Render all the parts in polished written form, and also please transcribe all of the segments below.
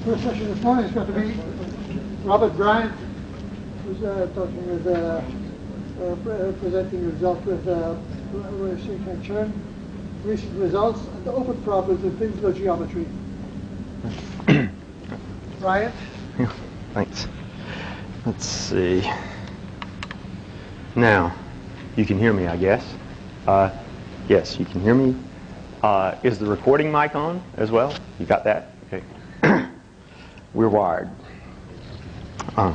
first session this morning is going to be Robert Bryant, who's presenting results with Churn, recent results, and the open problems in Finsler geometry. Bryant? Yeah, thanks. Let's see. Now, you can hear me, I guess. Yes, you can hear me. Is the recording mic on as well? You got that? Okay. We're wired. I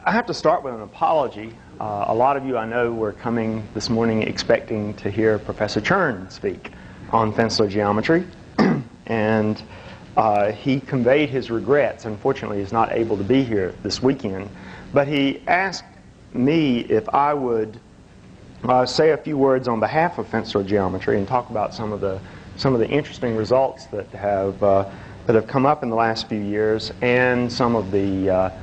have to start with an apology. A lot of you I know were coming this morning expecting to hear Professor Churn speak on Finsler geometry. And he conveyed his regrets. Unfortunately, he's not able to be here this weekend. But he asked me if I would say a few words on behalf of Finsler geometry and talk about some of the interesting results that have come up in the last few years, and some of the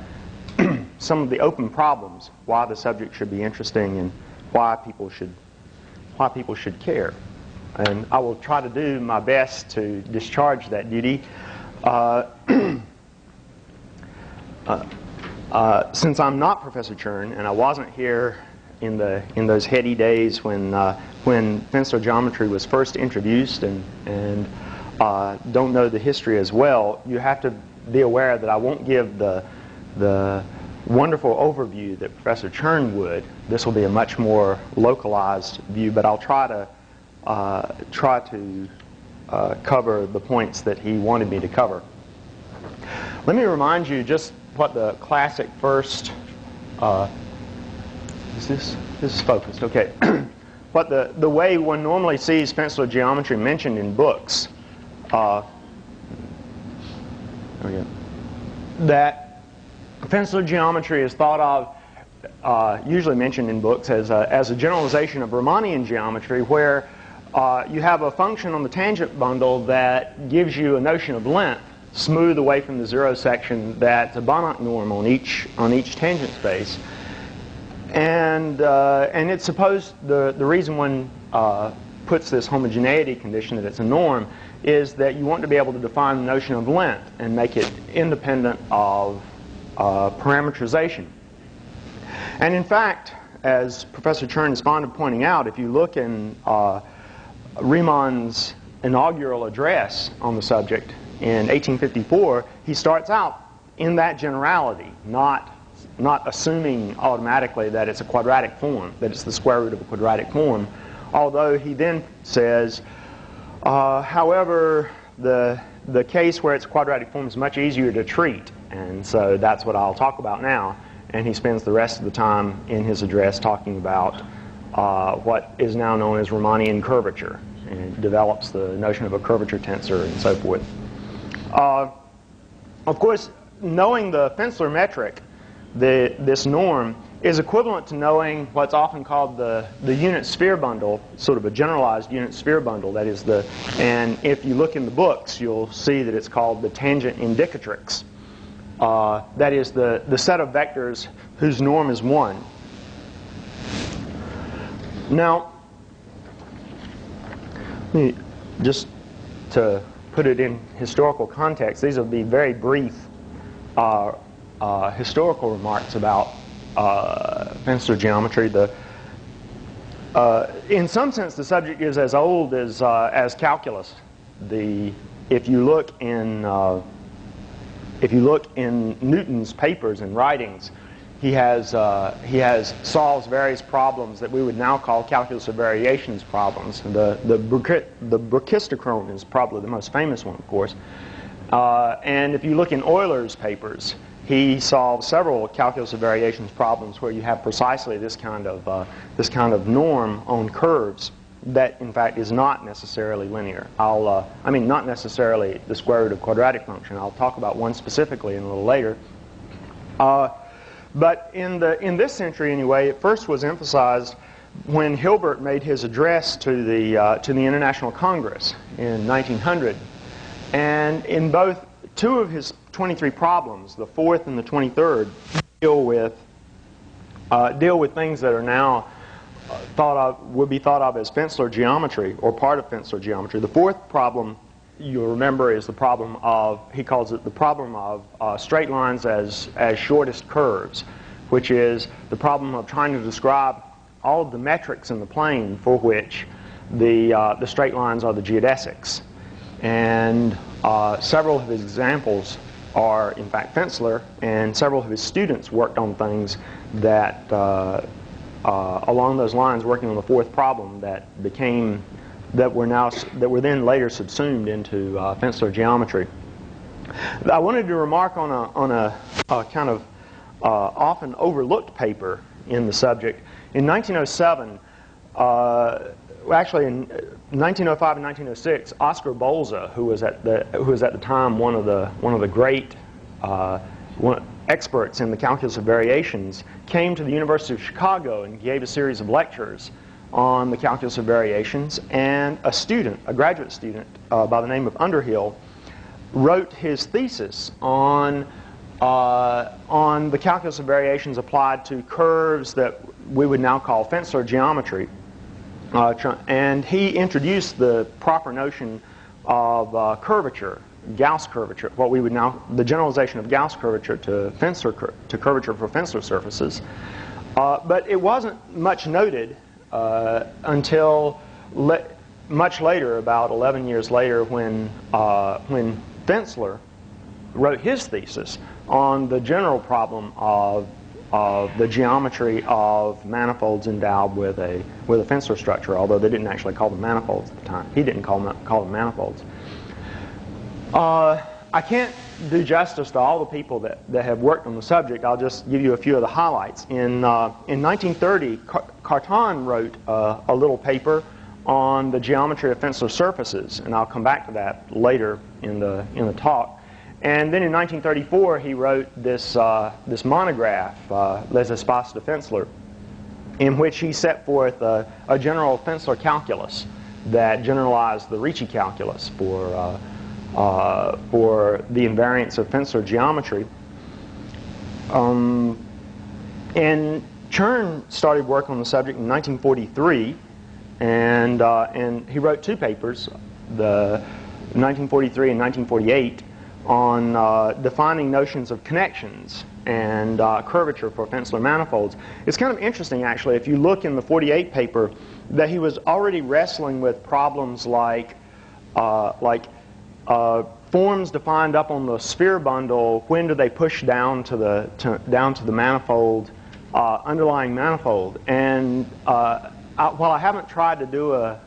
open problems, why the subject should be interesting and why people should care. And I will try to do my best to discharge that duty. Since I'm not Professor Churn, and I wasn't here in those heady days when Finsler geometry was first introduced, and don't know the history as well, you have to be aware that I won't give the wonderful overview that Professor Churn would. This will be a much more localized view, but I'll try to cover the points that he wanted me to cover. Let me remind you just what the classic first. This is focused, okay. What the way one normally sees Finsler geometry mentioned in books. There we go. That Finsler geometry is thought of, usually mentioned in books, as a generalization of Riemannian geometry, where you have a function on the tangent bundle that gives you a notion of length, smooth away from the zero section, that's a Banach norm on each tangent space. And it's supposed, the reason one puts this homogeneity condition that it's a norm is that you want to be able to define the notion of length and make it independent of parameterization. And in fact, as Professor Churn is fond of pointing out, if you look in Riemann's inaugural address on the subject in 1854, he starts out in that generality, not assuming automatically that it's a quadratic form, that it's the square root of a quadratic form, although he then says, however, the case where it's a quadratic form is much easier to treat, and so that's what I'll talk about now. And he spends the rest of the time in his address talking about what is now known as Riemannian curvature, and develops the notion of a curvature tensor and so forth. Of course, knowing the Finsler metric, this norm, is equivalent to knowing what's often called the unit sphere bundle, sort of a generalized unit sphere bundle. That is and if you look in the books, you'll see that it's called the tangent indicatrix. That is the set of vectors whose norm is 1. Now, just to put it in historical context, these will be very brief historical remarks about Finsler geometry. In some sense, the subject is as old as calculus. If you look in Newton's papers and writings, he solves various problems that we would now call calculus of variations problems. The Brookistochrone is probably the most famous one, of course. And if you look in Euler's papers, he solves several calculus of variations problems where you have precisely this kind of norm on curves that, in fact, is not necessarily linear. Not necessarily the square root of quadratic function. I'll talk about one specifically a little later. But in this century, anyway, it first was emphasized when Hilbert made his address to the International Congress in 1900, and in both two of his 23 problems, the fourth and the 23rd, deal with things that are now would be thought of as Finsler geometry or part of Finsler geometry. The fourth problem you'll remember is the problem of, he calls it the problem of straight lines as shortest curves, which is the problem of trying to describe all of the metrics in the plane for which the straight lines are the geodesics. And several of his examples are, in fact, Finsler, and several of his students worked on things that, along those lines, working on the fourth problem that were then later subsumed into Finsler geometry. I wanted to remark on a kind of often overlooked paper in the subject. In 1907, actually in 1905 and 1906, Oscar Bolza, who was at the time one of the great experts in the calculus of variations, came to the University of Chicago and gave a series of lectures on the calculus of variations. And a graduate student by the name of Underhill, wrote his thesis on the calculus of variations applied to curves that we would now call Finsler geometry. And he introduced the proper notion of curvature, Gauss curvature, what we would now, the generalization of Gauss curvature to curvature for Finsler surfaces. But it wasn't much noted until much later, about 11 years later, when Finsler wrote his thesis on the general problem of the geometry of manifolds endowed with a Finsler structure, although they didn't actually call them manifolds at the time. He didn't call them manifolds. I can't do justice to all the people that have worked on the subject. I'll just give you a few of the highlights. In 1930, Carton wrote a little paper on the geometry of Finsler surfaces, and I'll come back to that later in the talk. And then in 1934, he wrote this monograph, Les Espaces de Finsler, in which he set forth a general Finsler calculus that generalized the Ricci calculus for the invariance of Finsler geometry. And Churn started work on the subject in 1943, and he wrote two papers, the 1943 and 1948, on defining notions of connections and curvature for Finsler manifolds. It's kind of interesting, actually, if you look in the 48 paper, that he was already wrestling with problems like forms defined up on the sphere bundle. When do they push down to the manifold, underlying manifold? And while I haven't tried to do a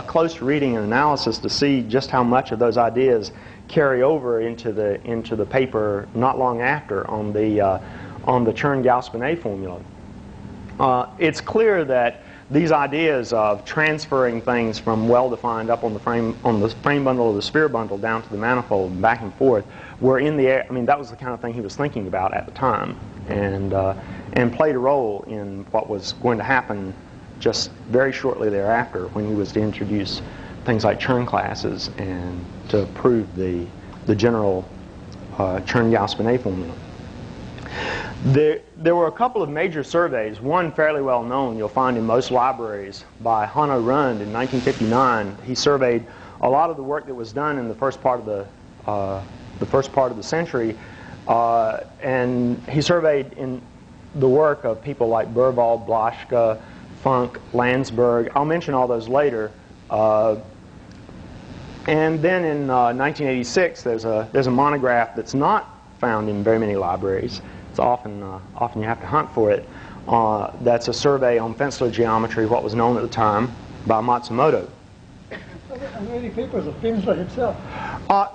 close reading and analysis to see just how much of those ideas carry over into the paper not long after on the Churn Gauss-Bonnet formula, it's clear that these ideas of transferring things from well-defined up on the frame bundle or the sphere bundle down to the manifold and back and forth were in the air. I mean, that was the kind of thing he was thinking about at the time, and played a role in what was going to happen just very shortly thereafter, when he was to introduce things like Churn classes and to prove the general Churn Gauss-Bonnet formula. There were a couple of major surveys, one fairly well known, you'll find in most libraries, by Hanno Rund in 1959. He surveyed a lot of the work that was done in the first part of the century, and he surveyed in the work of people like Burwald, Blaschke, Funk, Landsberg. I'll mention all those later. And then in 1986, there's a monograph that's not found in very many libraries. It's often you have to hunt for it. That's a survey on Finsler geometry, what was known at the time, by Matsumoto. Are there any papers of Finsler himself?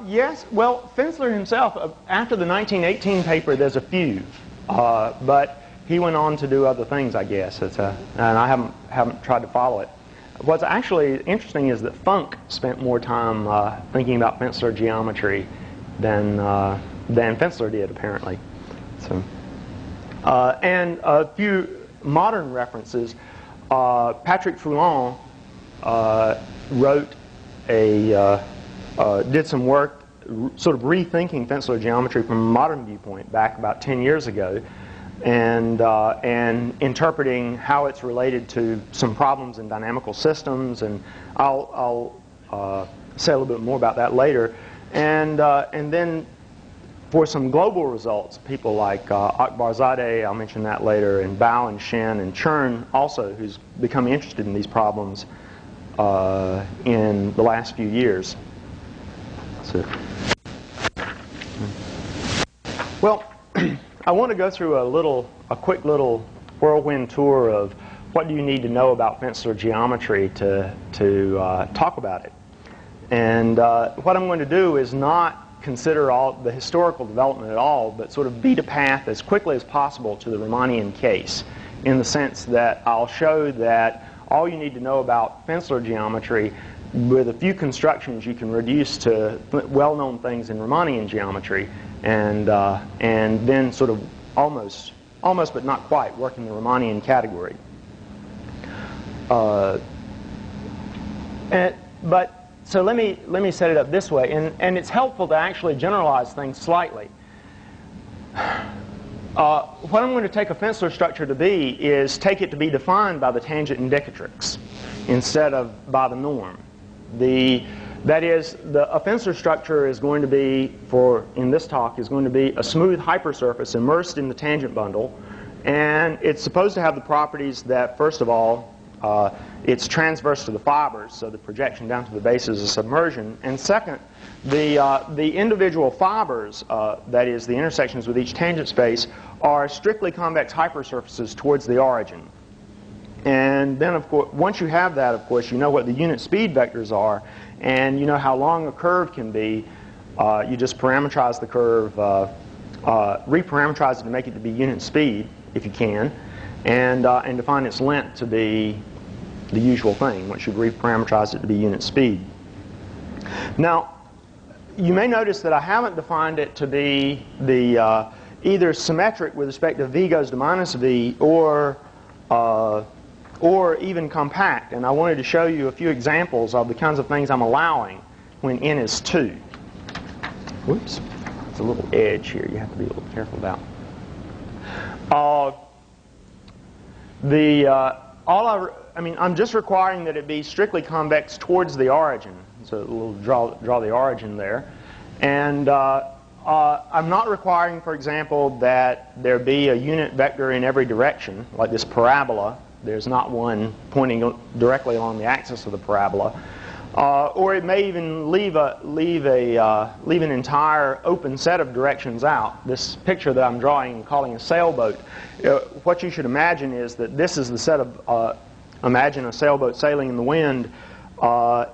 Yes. Well, Finsler himself, after the 1918 paper, there's a few, but he went on to do other things, I guess. And I haven't tried to follow it. What's actually interesting is that Funk spent more time thinking about Finsler geometry than Finsler did, apparently. So, and a few modern references. Patrick Foulon did some work sort of rethinking Finsler geometry from a modern viewpoint back about 10 years ago, and interpreting how it's related to some problems in dynamical systems. And I'll say a little bit more about that later. And then for some global results, people like Akbarzadeh, I'll mention that later, and Bao and Shen and Churn also, who's become interested in these problems in the last few years. So, well, I want to go through a quick little whirlwind tour of what do you need to know about Finsler geometry to talk about it. And what I'm going to do is not consider all the historical development at all, but sort of beat a path as quickly as possible to the Riemannian case, in the sense that I'll show that all you need to know about Finsler geometry, with a few constructions, you can reduce to well-known things in Riemannian geometry, and then sort of almost but not quite work in the Riemannian category. So let me set it up this way, and it's helpful to actually generalize things slightly. What I'm going to take a Finsler structure to be is take it to be defined by the tangent indicatrix instead of by the norm. That is, a Finsler structure is going to be, in this talk, is going to be a smooth hypersurface immersed in the tangent bundle, and it's supposed to have the properties that, first of all, it's transverse to the fibers, so the projection down to the base is a submersion. And second, the individual fibers, that is, the intersections with each tangent space, are strictly convex hypersurfaces towards the origin. And then, of course, once you have that, of course, you know what the unit speed vectors are, and you know how long a curve can be. You just parameterize the curve, reparameterize it to make it to be unit speed, if you can, and define its length to be the usual thing. Once you've reparameterized it to be unit speed. Now, you may notice that I haven't defined it to be the either symmetric with respect to v goes to minus v, or even compact. And I wanted to show you a few examples of the kinds of things I'm allowing when n is 2. Whoops, there's a little edge here you have to be a little careful about. I'm just requiring that it be strictly convex towards the origin. So we'll draw the origin there. And I'm not requiring, for example, that there be a unit vector in every direction, like this parabola. There's not one pointing directly along the axis of the parabola. Or it may even leave an entire open set of directions out. This picture that I'm drawing and calling a sailboat, what you should imagine is that this is the set of, imagine a sailboat sailing in the wind.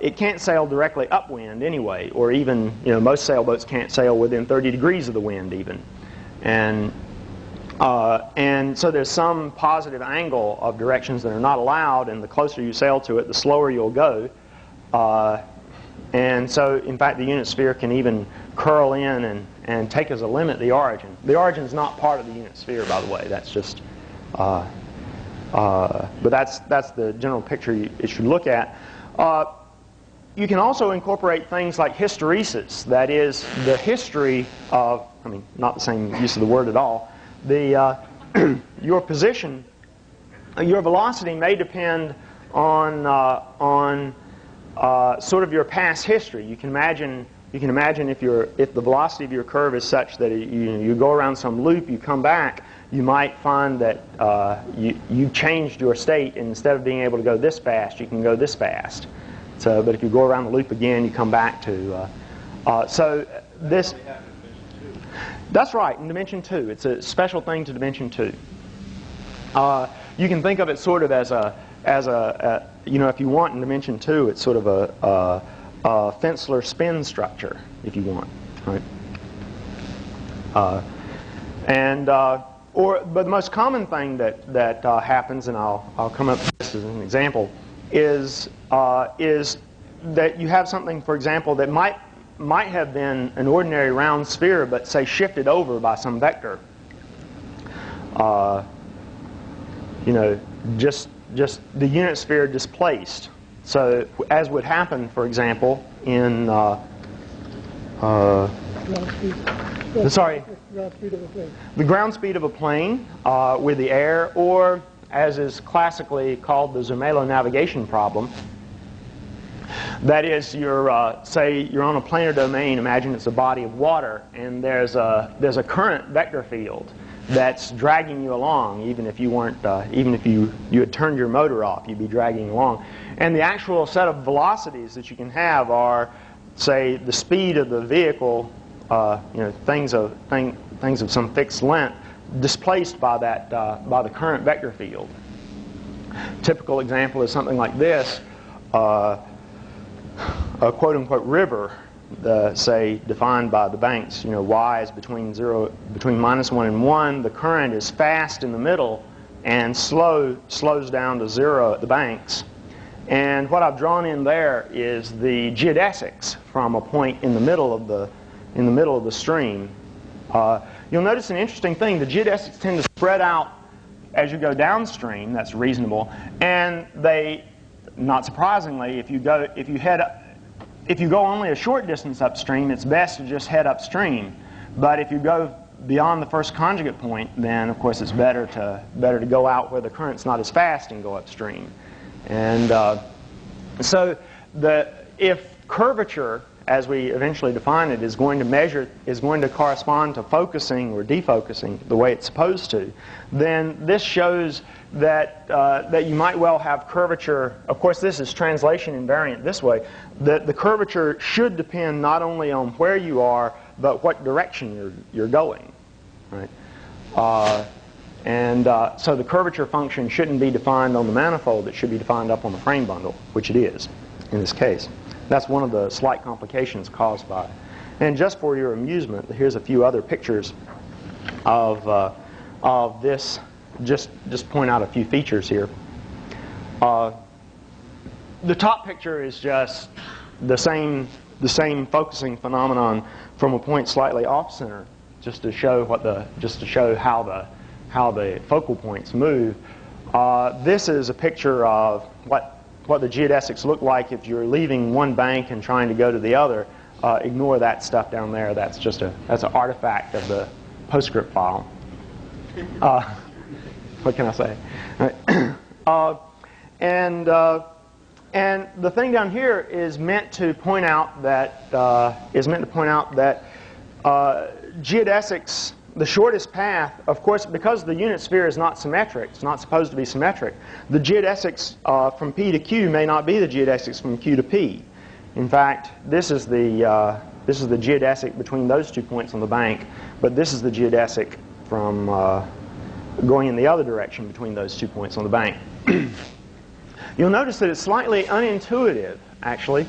It can't sail directly upwind anyway, or even, most sailboats can't sail within 30 degrees of the wind even. And so there's some positive angle of directions that are not allowed, and the closer you sail to it, the slower you'll go. And so, in fact, the unit sphere can even curl in and take as a limit the origin. The origin is not part of the unit sphere, by the way. That's just, but that's the general picture it should look at. You can also incorporate things like hysteresis. That is, the history of, not the same use of the word at all. Your position, your velocity may depend on sort of your past history. You can imagine if the velocity of your curve is such that you go around some loop, you come back, you might find that you've changed your state, and instead of being able to go this fast, you can go this fast. So, but if you go around the loop again, you come back to. So this. That's right, in dimension 2. It's a special thing to dimension 2. You can think of it sort of as a if you want in dimension 2, it's sort of a Finsler spin structure, if you want, right? But the most common thing that happens, and I'll come up with this as an example, is that you have something, for example, that might have been an ordinary round sphere, but say shifted over by some vector. Just the unit sphere displaced. So, as would happen, for example, in the ground speed of a plane with the air, or as is classically called the Zermelo navigation problem. That is, say you're on a planar domain. Imagine it's a body of water, and there's a current vector field that's dragging you along. Even if you weren't, even if you had turned your motor off, you'd be dragging along. And the actual set of velocities that you can have are, say, the speed of the vehicle, things of some fixed length, displaced by by the current vector field. Typical example is something like this: a quote-unquote river, say defined by the banks. Y is between -1 and 1. The current is fast in the middle and slows down to 0 at the banks. And what I've drawn in there is the geodesics from a point in the middle of the stream. You'll notice an interesting thing: the geodesics tend to spread out as you go downstream. That's reasonable, and they, not surprisingly, if you go only a short distance upstream, it's best to just head upstream. But if you go beyond the first conjugate point, then of course it's better to go out where the current's not as fast and go upstream. And so if curvature, as we eventually define it, is going to correspond to focusing or defocusing the way it's supposed to, then this shows that you might well have curvature. Of course, this is translation invariant this way, that the curvature should depend not only on where you are, but what direction you're going, right? So the curvature function shouldn't be defined on the manifold. It should be defined up on the frame bundle, which it is in this case. That's one of the slight complications caused by it. And just for your amusement, here's a few other pictures of this. Just point out a few features here. The top picture is just the same focusing phenomenon from a point slightly off center, just to show how the focal points move. This is a picture of what the geodesics look like if you're leaving one bank and trying to go to the other. Ignore that stuff down there. That's an artifact of the PostScript file. What can I say? And the thing down here is meant to point out that geodesics, the shortest path, of course, because the unit sphere is not symmetric, it's not supposed to be symmetric, the geodesics from P to Q may not be the geodesics from Q to P. In fact, this is the geodesic between those 2 points on the bank, but this is the geodesic from going in the other direction between those 2 points on the bank. You'll notice that it's slightly unintuitive, actually.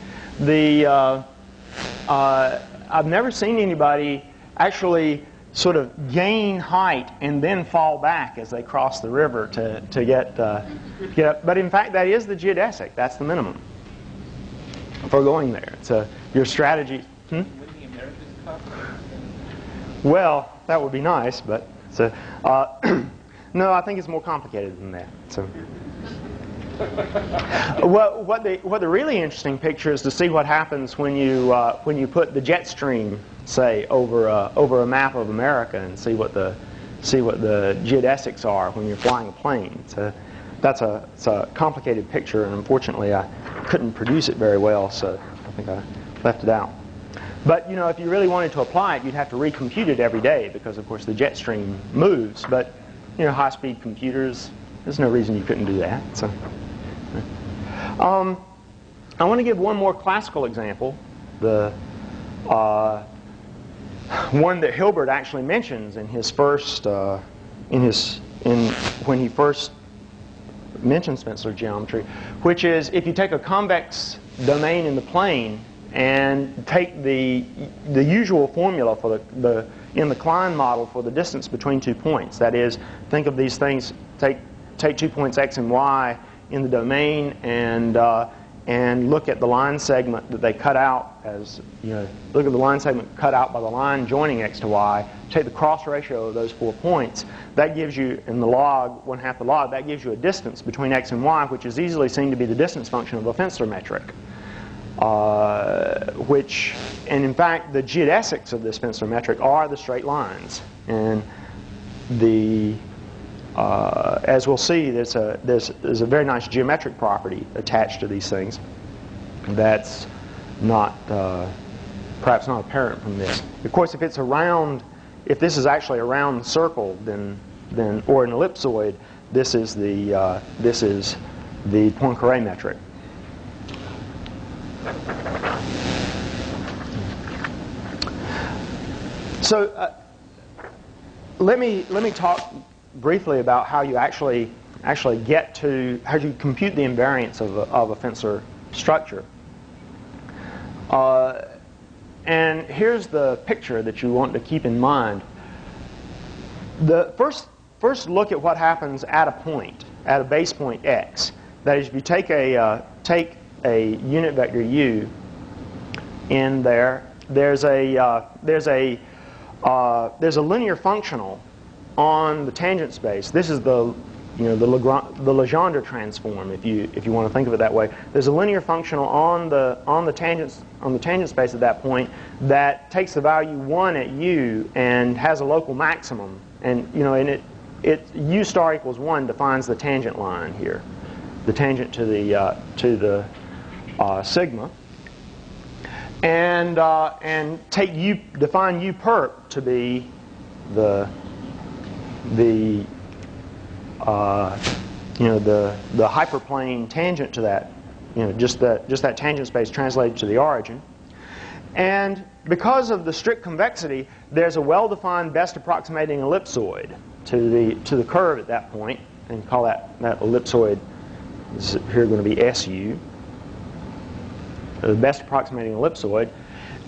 I've never seen anybody actually sort of gain height and then fall back as they cross the river to get up. But in fact, that is the geodesic. That's the minimum for going there. So your strategy. Well, that would be nice, but no, I think it's more complicated than that. So. What the really interesting picture is to see what happens when you put the jet stream, say, over a map of America and see what the geodesics are when you're flying a plane. So it's a complicated picture, and unfortunately I couldn't produce it very well, so I think I left it out. But if you really wanted to apply it, you'd have to recompute it every day because, of course, the jet stream moves. But high-speed computers, there's no reason you couldn't do that. So. I want to give one more classical example, the one that Hilbert actually mentions in his first when he first mentions Finsler geometry, which is if you take a convex domain in the plane and take the usual formula for in the Klein model for the distance between 2 points. That is, think of these things. Take 2 points x and y in the domain and look at the line segment that they cut out as, look at the line segment cut out by the line joining x to y, take the cross ratio of those 4 points, that gives you, in the log, 1/2 the log, that gives you a distance between x and y, which is easily seen to be the distance function of a Finsler metric. And in fact, the geodesics of this Finsler metric are the straight lines. And as we'll see, there's a very nice geometric property attached to these things. that's not perhaps not apparent from this. Of course, if it's a round, if this is actually a round circle, then or an ellipsoid, this is the Poincaré metric. So let me talk briefly about how you actually get to how you compute the invariance of a Finsler structure. And here's the picture that you want to keep in mind. The first look at what happens at a point, at a base point x. That is, if you take a unit vector u in there, there's a linear functional on the tangent space. This is the Legendre transform, if you want to think of it that way. There's a linear functional on the tangent space at that point that takes the value 1 at u and has a local maximum, and u star equals 1 defines the tangent line here, the tangent to the sigma, and define u perp to be the hyperplane tangent to that, just that tangent space translated to the origin. And because of the strict convexity, there's a well-defined best approximating ellipsoid to the curve at that point, and call that ellipsoid is here going to be SU, the best approximating ellipsoid.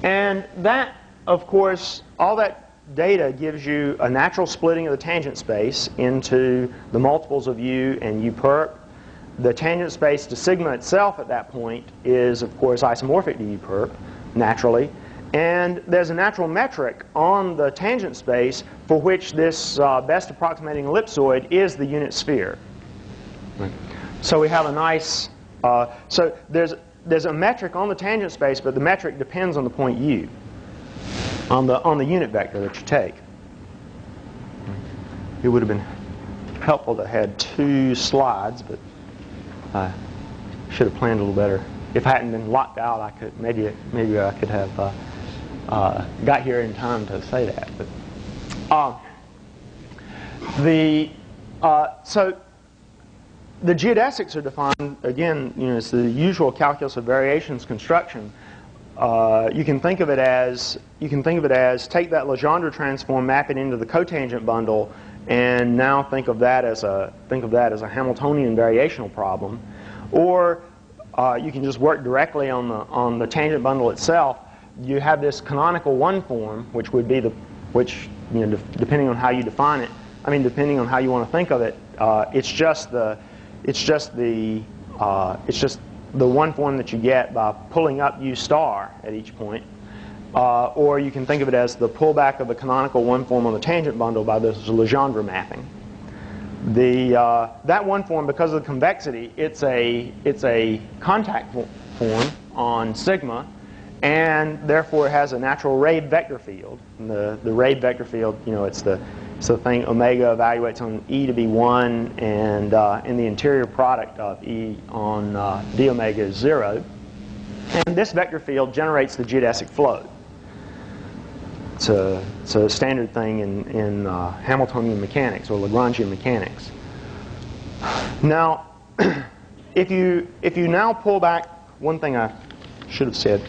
And that, of course, all that data gives you a natural splitting of the tangent space into the multiples of u and u perp. The tangent space to sigma itself at that point is, of course, isomorphic to u perp, naturally. And there's a natural metric on the tangent space for which this best approximating ellipsoid is the unit sphere. So we have a nice, so there's a metric on the tangent space, but the metric depends on the point u, on the unit vector that you take. It would have been helpful to have 2 slides, but I should have planned a little better. If I hadn't been locked out, I could maybe I could have got here in time to say that. But so the geodesics are defined again. It's the usual calculus of variations construction. You can think of it as take that Legendre transform, map it into the cotangent bundle, and now think of that as a Hamiltonian variational problem. Or you can just work directly on the tangent bundle itself. You have this canonical one form, which would be depending on how you define it. I mean, depending on how you want to think of it, it's just the one form that you get by pulling up u star at each point. Or you can think of it as the pullback of the canonical one form on the tangent bundle by this Legendre mapping. That one form, because of the convexity, it's a contact form on sigma, and therefore it has a natural Rabe vector field. And the Rabe vector field, it's the thing omega evaluates on E to be 1, and the interior product of E on d omega is 0. And this vector field generates the geodesic flow. It's a standard thing in Hamiltonian mechanics or Lagrangian mechanics. Now, if you now pull back, one thing I should have said,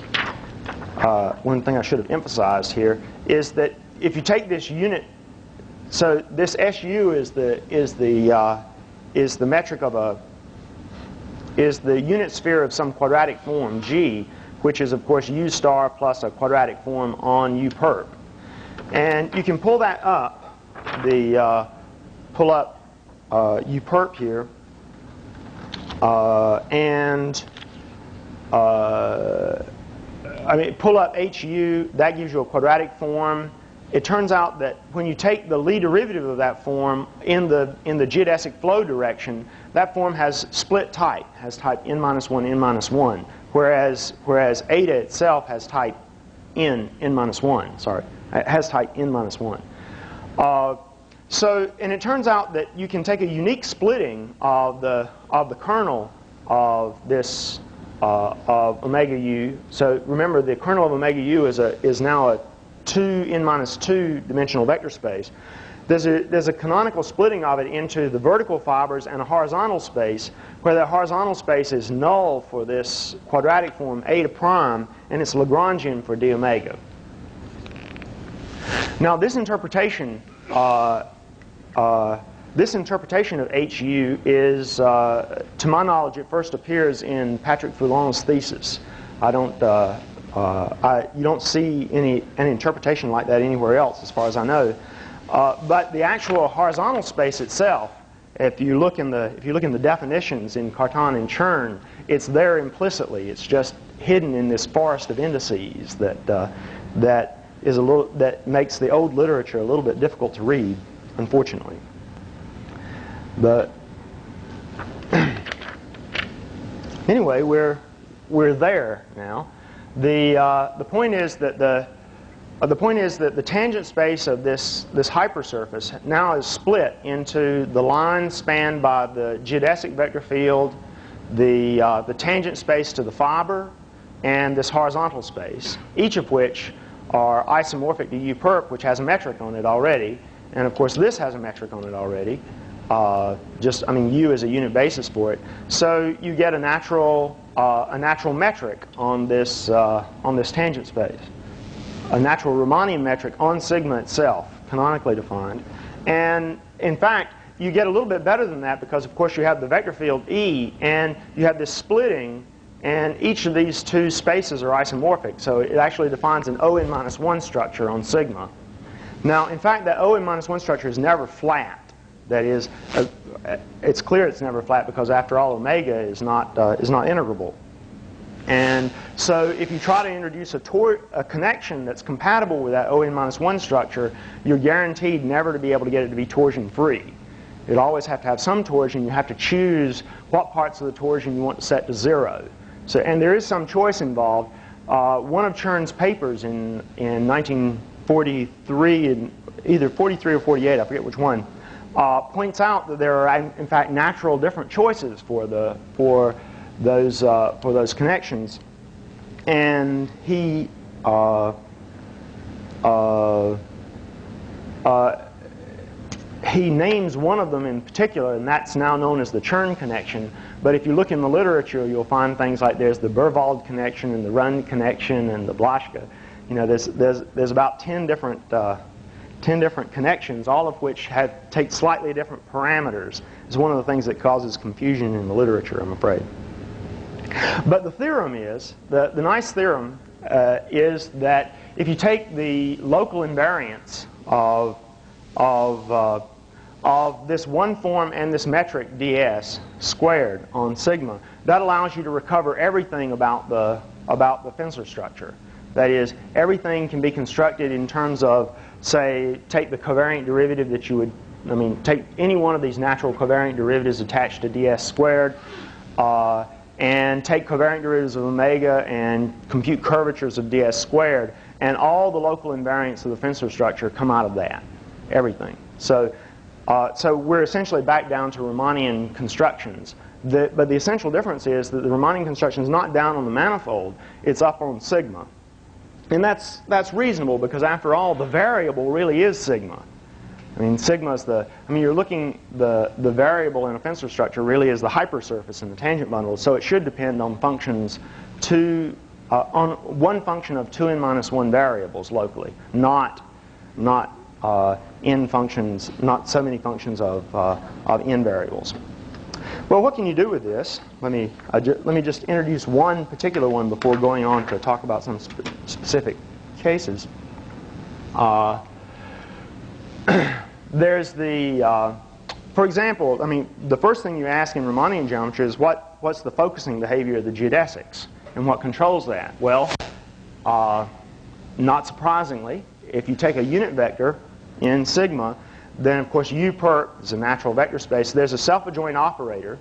one thing I should have emphasized here is that if you take this unit, so this SU is the metric of is the unit sphere of some quadratic form G, which is of course u star plus a quadratic form on u perp. And you can pull that up, pull up u perp here, pull up HU, that gives you a quadratic form. It turns out that when you take the Lie derivative of that form in the geodesic flow direction, that form has split type, has type n-1, n-1, whereas eta itself has type n-1. Sorry, it has type n-1. And it turns out that you can take a unique splitting of the kernel of this of omega u. So remember, the kernel of omega u is now a 2n-2 dimensional vector space. There's a canonical splitting of it into the vertical fibers and a horizontal space, where the horizontal space is null for this quadratic form eta prime, and it's Lagrangian for d omega. Now this interpretation of HU is, to my knowledge, it first appears in Patrick Foulon's thesis. You don't see an interpretation like that anywhere else, as far as I know. But the actual horizontal space itself, if you look in the definitions in Carton and Churn, it's there implicitly. It's just hidden in this forest of indices that makes the old literature a little bit difficult to read, unfortunately. But anyway, we're there now. The point is that the tangent space of this hypersurface now is split into the line spanned by the geodesic vector field, the tangent space to the fiber, and this horizontal space, each of which are isomorphic to U perp, which has a metric on it already, and of course this has a metric on it already. U is a unit basis for it, so you get a natural metric on this tangent space, a natural Riemannian metric on sigma itself, canonically defined. And in fact, you get a little bit better than that because, of course, you have the vector field E, and you have this splitting, and each of these two spaces are isomorphic, so it actually defines an ON-1 structure on sigma. Now, in fact, that ON-1 structure is never flat. That is, it's clear it's never flat because, after all, omega is not integrable. And so if you try to introduce a connection that's compatible with that ON-1 structure, you're guaranteed never to be able to get it to be torsion-free. You'd always have to have some torsion. You have to choose what parts of the torsion you want to set to 0. So, and there is some choice involved. One of Churn's papers in 1943, in either 43 or 48, I forget which one, points out that there are, in fact, natural different choices for those connections, and he names one of them in particular, and that's now known as the Churn connection. But if you look in the literature, you'll find things like there's the Berwald connection and the Rund connection and the Blaschke. You know, there's about 10 different connections, all of which take slightly different parameters. It's one of the things that causes confusion in the literature, I'm afraid. But the theorem is, the nice theorem is that if you take the local invariance of this one form and this metric ds squared on sigma, that allows you to recover everything about the Finsler structure. That is, everything can be constructed in terms of, say, take the covariant derivative that you would, take any one of these natural covariant derivatives attached to ds squared, and take covariant derivatives of omega and compute curvatures of ds squared, and all the local invariants of the Finsler structure come out of that, everything. So we're essentially back down to Riemannian constructions. But the essential difference is that the Riemannian construction is not down on the manifold, it's up on sigma. And that's reasonable because, after all, the variable really is sigma. Sigma is you're looking, the variable in a Finsler structure really is the hypersurface in the tangent bundle, so it should depend on functions on one function of 2n-1 variables locally, not n functions, not so many functions of n variables. Well, what can you do with this? Let me just introduce one particular one before going on to talk about some specific cases. There's for example, the first thing you ask in Riemannian geometry is what's the focusing behavior of the geodesics and what controls that? Well, not surprisingly, if you take a unit vector in sigma, then of course U perp is a natural vector space. There's a self-adjoint operator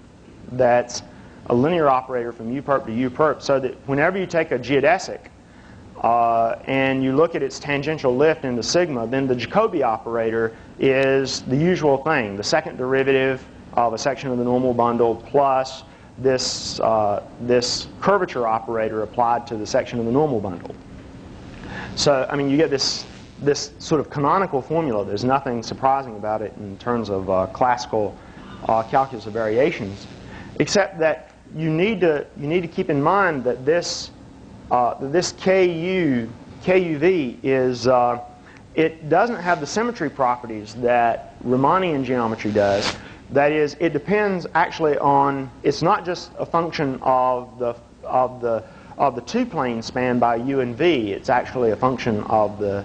that's a linear operator from U perp to U perp, so that whenever you take a geodesic and you look at its tangential lift into sigma, then the Jacobi operator is the usual thing, the second derivative of a section of the normal bundle plus this curvature operator applied to the section of the normal bundle. So, I mean, you get this sort of canonical formula. There's nothing surprising about it in terms of classical calculus of variations, except that you need to keep in mind that this KUV is it doesn't have the symmetry properties that Riemannian geometry does. That is, it depends actually on. It's not just a function of the two-plane span by u and v. It's actually a function of the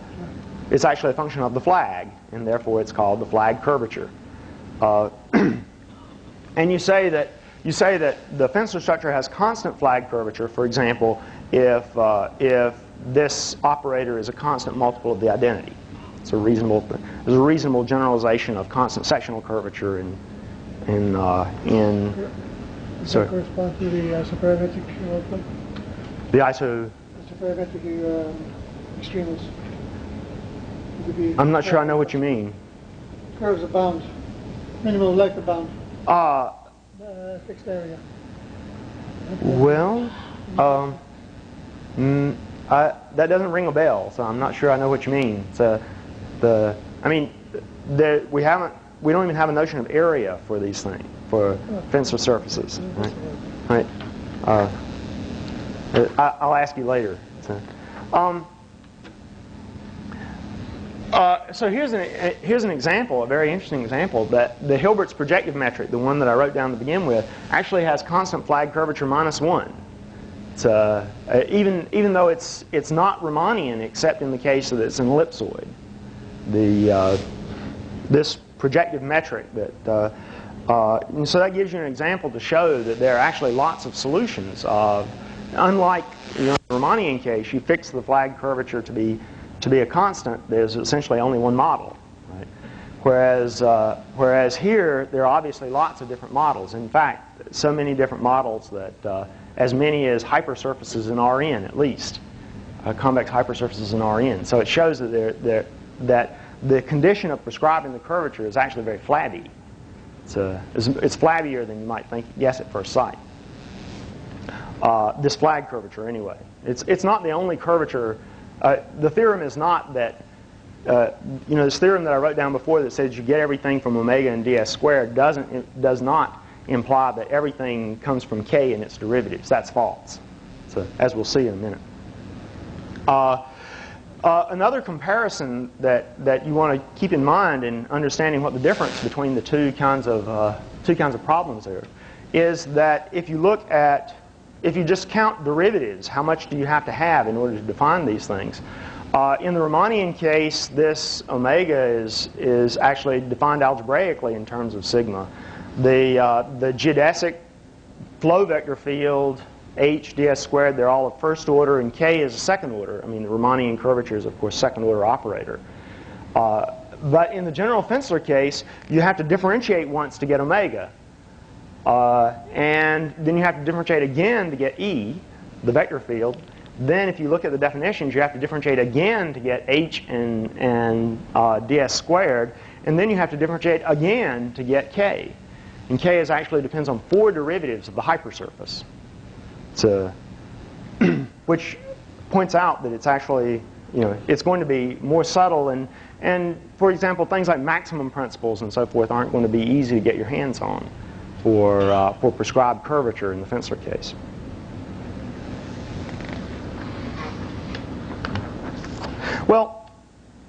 flag, and therefore it's called the flag curvature. And you say that the Finsler structure has constant flag curvature. For example, if this operator is a constant multiple of the identity, there's a reasonable generalization of constant sectional curvature in. Does that correspond to the isoparametric output? The isoparametric extremes. I'm not sure I know what you mean. Curves of bound, minimum length of bound. Fixed area. Well, that doesn't ring a bell, so I'm not sure I know what you mean. So, we don't even have a notion of area for these things, for Finsler surfaces. Right? I'll ask you later. So here's an example, a very interesting example, that the Hilbert's projective metric, the one that I wrote down to begin with, actually has constant flag curvature -1. Even though it's not Riemannian, except in the case that it's an ellipsoid. This projective metric and so that gives you an example to show that there are actually lots of solutions. Unlike the Riemannian case, you fix the flag curvature to be a constant. There's essentially only one model, right? Whereas here there are obviously lots of different models. In fact, so many different models that as many as hypersurfaces in Rn at least, convex hypersurfaces in Rn. So it shows that that the condition of prescribing the curvature is actually very flabby. It's flabbier than you might guess at first sight. This flag curvature, anyway. It's not the only curvature. The theorem is not that. This theorem that I wrote down before that says you get everything from omega and ds squared does not imply that everything comes from k and its derivatives. That's false. So, as we'll see in a minute. Another comparison that you want to keep in mind in understanding what the difference between the two kinds of problems are is that if you just count derivatives, how much do you have to have in order to define these things? In the Riemannian case, this omega is actually defined algebraically in terms of sigma. The geodesic flow vector field, h, ds squared, they're all of first order, and k is a second order. I mean, the Riemannian curvature is, of course, second order operator. But in the general Finsler case, you have to differentiate once to get omega. And then you have to differentiate again to get E, the vector field. Then if you look at the definitions, you have to differentiate again to get H and ds squared. And then you have to differentiate again to get K. And K actually depends on 4 derivatives of the hypersurface. Which points out that it's actually, it's going to be more subtle. And for example, things like maximum principles and so forth aren't going to be easy to get your hands on for prescribed curvature in the Finsler case. Well,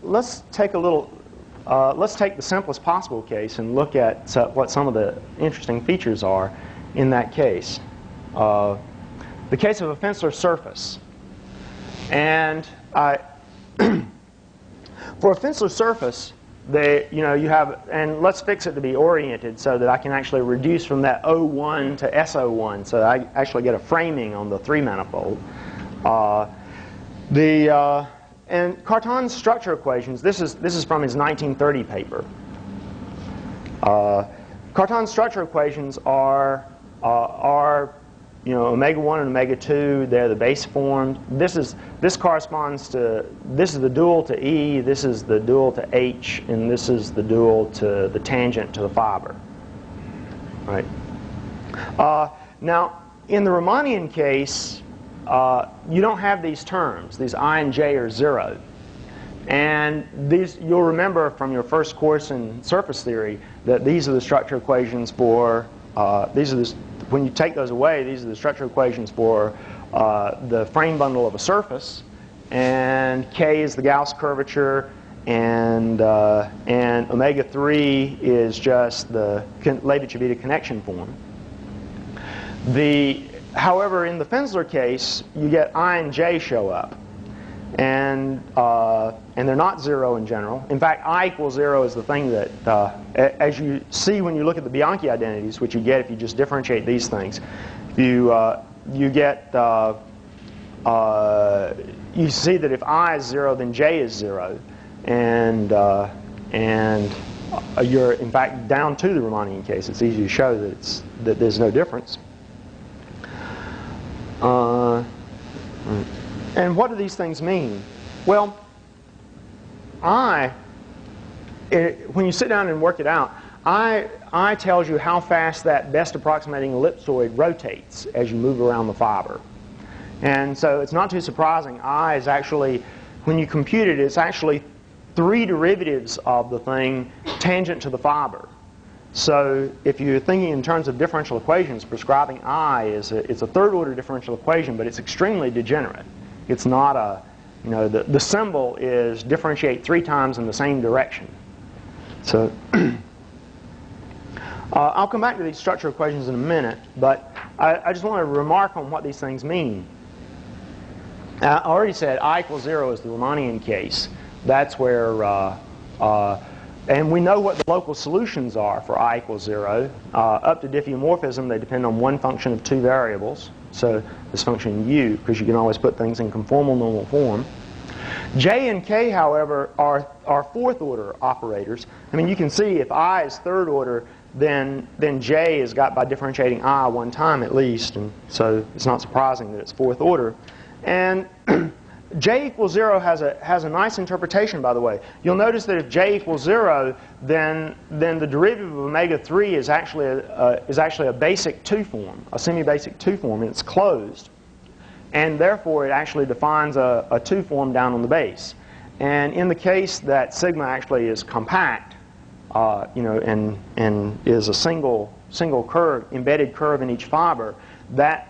let's take the simplest possible case and look at what some of the interesting features are in that case. The case of a Finsler surface. And for a Finsler surface, you have, and let's fix it to be oriented so that I can actually reduce from that O1 to SO1, so I actually get a framing on the 3-manifold. And Carton's structure equations, this is from his 1930 paper. Carton's structure equations are omega 1 and omega 2, they're the base formed. This corresponds to, this is the dual to E, this is the dual to H, and this is the dual to the tangent to the fiber. Right? Now, in the Riemannian case, you don't have these terms. These I and J are 0. And these, you'll remember from your first course in surface theory that these are the structure equations for, when you take those away, these are the structure equations for the frame bundle of a surface. And K is the Gauss curvature, and omega 3 is just the Leibniz-Civita connection form. However, in the Finsler case, you get I and J show up, and they're not 0 in general. In fact, I equals 0 is the thing that, as you see when you look at the Bianchi identities, which you get if you just differentiate these things, you get you see that if I is 0, then J is 0, and you're in fact down to the Riemannian case. It's easy to show that there's no difference. And what do these things mean? Well, when you sit down and work it out, I tells you how fast that best approximating ellipsoid rotates as you move around the fiber. And so it's not too surprising. I is actually, when you compute it, it's actually 3 derivatives of the thing tangent to the fiber. So if you're thinking in terms of differential equations, prescribing I it's a third order differential equation, but it's extremely degenerate. It's not a, the symbol is differentiate 3 times in the same direction. So I'll come back to these structure equations in a minute, but I just want to remark on what these things mean. I already said I equals 0 is the Riemannian case. That's where, and we know what the local solutions are for I equals 0. Up to diffeomorphism, they depend on one function of 2 variables. So this function u, because you can always put things in conformal normal form. J and K, however, are fourth order operators. I mean, you can see if I is third order, then J is got by differentiating I one time at least, and so it's not surprising that it's fourth order. And J equals 0 has a nice interpretation, by the way. You'll notice that if J equals 0, then the derivative of omega 3 is actually a basic 2 form, a semi-basic 2 form, and it's closed. And therefore, it actually defines a 2 form down on the base. And in the case that sigma actually is compact, and is a single curve, embedded curve in each fiber, that,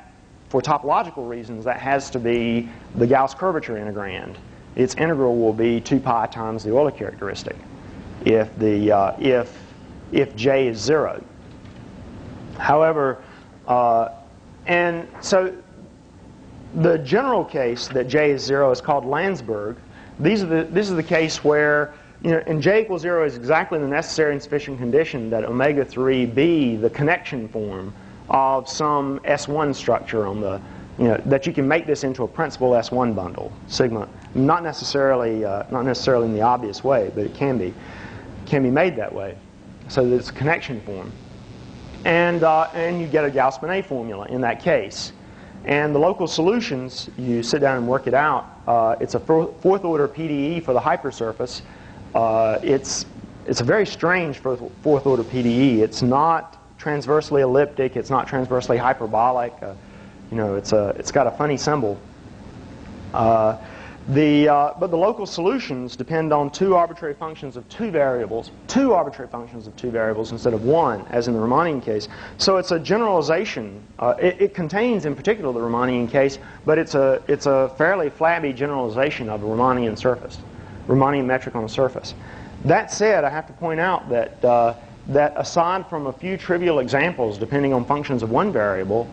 for topological reasons, that has to be the Gauss curvature integrand. Its integral will be 2 pi times the Euler characteristic if J is 0. However, and so the general case that J is 0 is called Landsberg. This is the case where, and J equals 0 is exactly the necessary and sufficient condition that omega 3 be the connection form of some S1 structure on the, that you can make this into a principal S1 bundle, sigma. Not necessarily in the obvious way, but it can be made that way. So that it's a connection form, and you get a Gauss-Bonnet formula in that case. And the local solutions, you sit down and work it out. It's a fourth order PDE for the hypersurface. It's a very strange fourth order PDE. It's not transversely elliptic. It's not transversely hyperbolic. It's got a funny symbol. But the local solutions depend on 2 arbitrary functions of 2 variables. 2 arbitrary functions of 2 variables instead of 1, as in the Riemannian case. So it's a generalization. It contains, in particular, the Riemannian case, but it's a fairly flabby generalization of a Riemannian surface, Riemannian metric on a surface. That said, I have to point out that aside from a few trivial examples depending on functions of 1 variable,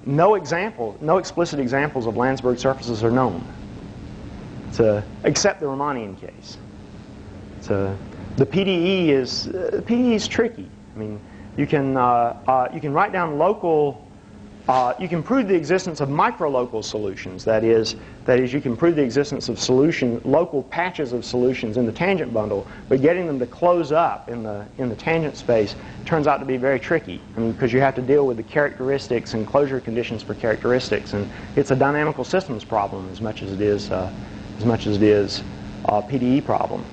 no explicit examples of Landsberg surfaces are known, except the Riemannian case. The PDE is tricky. I mean, you can write down local. You can prove the existence of microlocal solutions. That is, you can prove the existence of local patches of solutions in the tangent bundle, but getting them to close up in the tangent space turns out to be very tricky. I mean, because you have to deal with the characteristics and closure conditions for characteristics, and it's a dynamical systems problem as much as it is a PDE problem.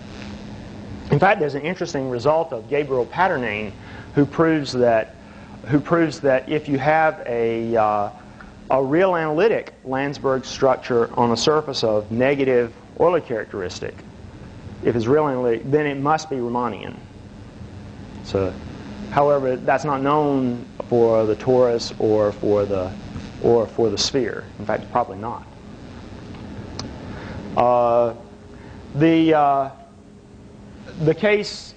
In fact, there's an interesting result of Gabriel Paternane, who proves that who proves that if you have a real analytic Landsberg structure on a surface of negative Euler characteristic, if it's real analytic, then it must be Riemannian. So, however, that's not known for the torus or for the sphere. In fact, probably not. The case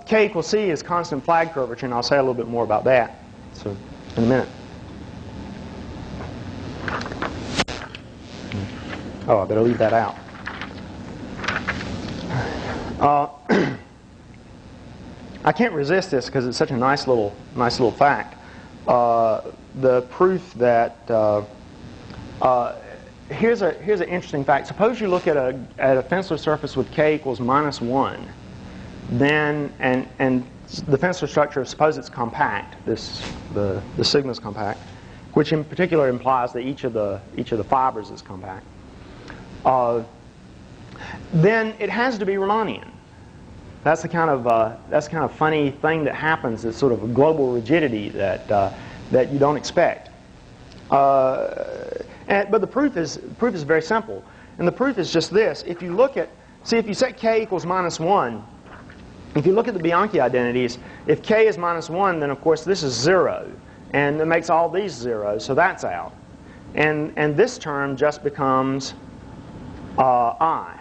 K equals C is constant flag curvature, and I'll say a little bit more about that so in a minute. Oh, I better leave that out. I can't resist this because it's such a nice little fact. The proof that here's an interesting fact. Suppose you look at a Finsler surface with K equals -1, then and the Finsler structure, suppose it's compact. The sigma is compact, which in particular implies that each of the fibers is compact. Then it has to be Riemannian. That's the kind of funny thing that happens. It's sort of a global rigidity that you don't expect. But the proof is very simple, and the proof is just this: if you look at, if you set K equals -1, if you look at the Bianchi identities, if K is -1, then of course this is 0, and it makes all these 0, so that's out, and this term just becomes I.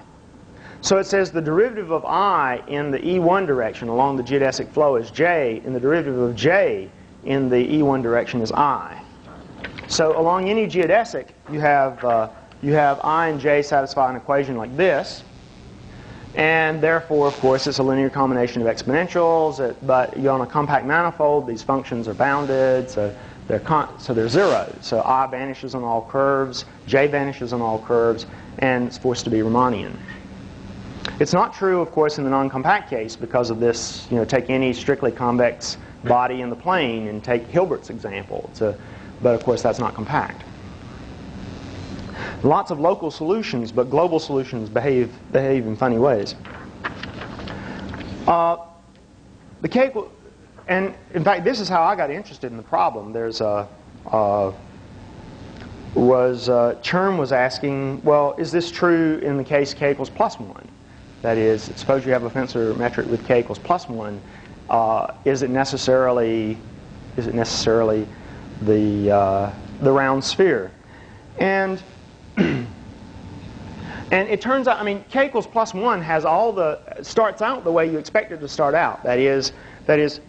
So it says the derivative of I in the E1 direction along the geodesic flow is J, and the derivative of J in the E1 direction is I. So along any geodesic, you have I and J satisfy an equation like this, and therefore, of course, it's a linear combination of exponentials. But you're on a compact manifold; these functions are bounded, so they're 0. So I vanishes on all curves, J vanishes on all curves, and it's forced to be Riemannian. It's not true, of course, in the non-compact case because of this. Take any strictly convex body in the plane and take Hilbert's example. But of course, that's not compact. Lots of local solutions, but global solutions behave in funny ways. The K, and in fact, this is how I got interested in the problem. Churn was asking, well, is this true in the case K equals +1? That is, suppose you have a Finsler metric with K equals +1. Is it necessarily the round sphere? And it turns out, K equals +1 has starts out the way you expect it to start out. That is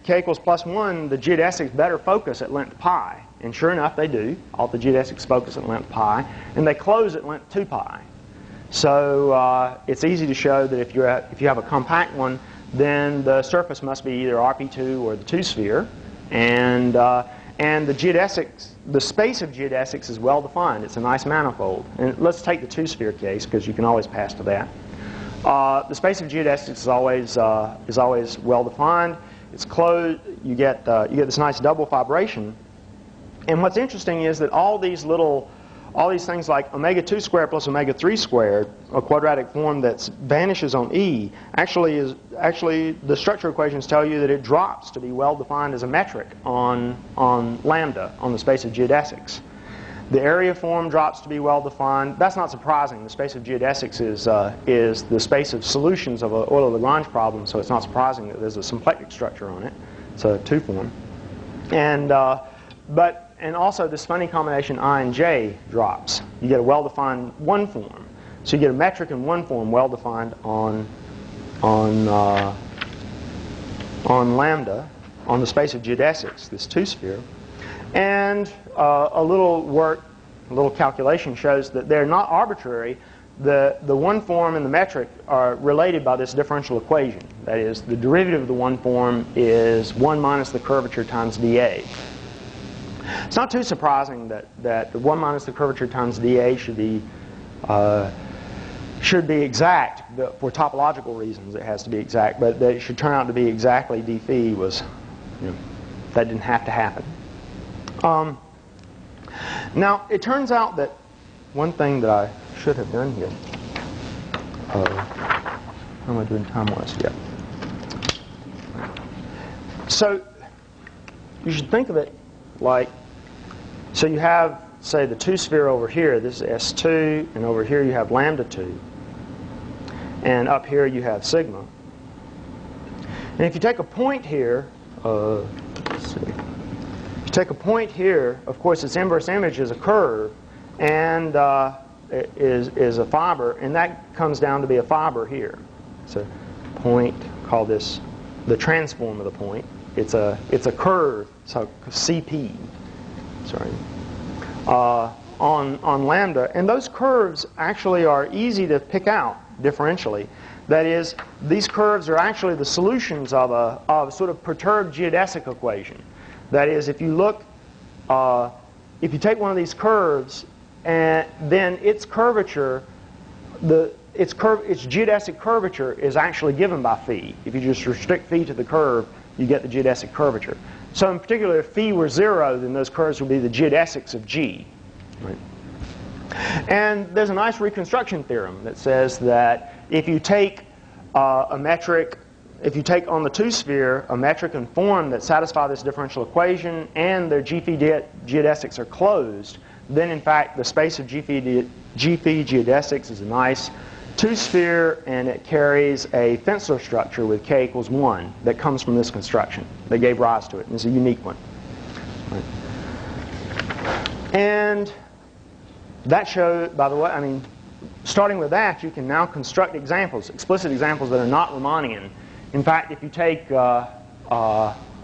K equals +1, the geodesics better focus at length pi. And sure enough, they do. All the geodesics focus at length pi, and they close at length 2 pi. So it's easy to show that if you have a compact one, then the surface must be either RP2 or the 2 sphere, and the geodesics, the space of geodesics is well defined. It's a nice manifold. And let's take the 2 sphere case because you can always pass to that. The space of geodesics is always well defined. It's closed. You get this nice double fibration. And what's interesting is that all these things like omega 2 squared plus omega 3 squared, a quadratic form that vanishes on E, actually the structure equations tell you that it drops to be well defined as a metric on lambda, on the space of geodesics. The area form drops to be well defined. That's not surprising. The space of geodesics is the space of solutions of an Euler-Lagrange problem, so it's not surprising that there's a symplectic structure on it. It's a 2 form. And also this funny combination I and J drops. You get a well-defined 1 form. So you get a metric in 1 form well-defined on lambda, on the space of geodesics, this 2 sphere. And a little calculation shows that they're not arbitrary. The 1 form and the metric are related by this differential equation. That is, the derivative of the 1 form is 1 minus the curvature times dA. It's not too surprising that the 1 minus the curvature times dA should be exact. For topological reasons, it has to be exact, but that it should turn out to be exactly d phi was, that didn't have to happen. Now, it turns out that one thing that I should have done here. How am I doing time-wise? Yeah. So, you should think of it like, so you have, say, the 2 sphere over here. This is S2, and over here you have lambda 2. And up here you have sigma. And if you take a point here, let's see. If you take a point here, of course its inverse image is a curve, and is a fiber, and that comes down to be a fiber here. It's a point, call this the transform of the point. It's a curve, so CP. Sorry. On lambda, and those curves actually are easy to pick out differentially. That is, these curves are actually the solutions of a sort of perturbed geodesic equation. That is, if you look, if you take one of these curves, and then its curvature, its geodesic curvature is actually given by phi. If you just restrict phi to the curve, you get the geodesic curvature. So in particular, if phi were 0, then those curves would be the geodesics of G. Right? And there's a nice reconstruction theorem that says that if you take a metric, if you take on the 2 sphere a metric and form that satisfy this differential equation and their G-phi geodesics are closed, then in fact the space of G-phi geodesics is a nice 2 sphere, and it carries a Finsler structure with k equals 1 that comes from this construction that gave rise to it, and it's a unique one. Right. And that showed, by the way, I mean, starting with that, you can now construct examples, explicit examples that are not Riemannian. In fact, if you take, I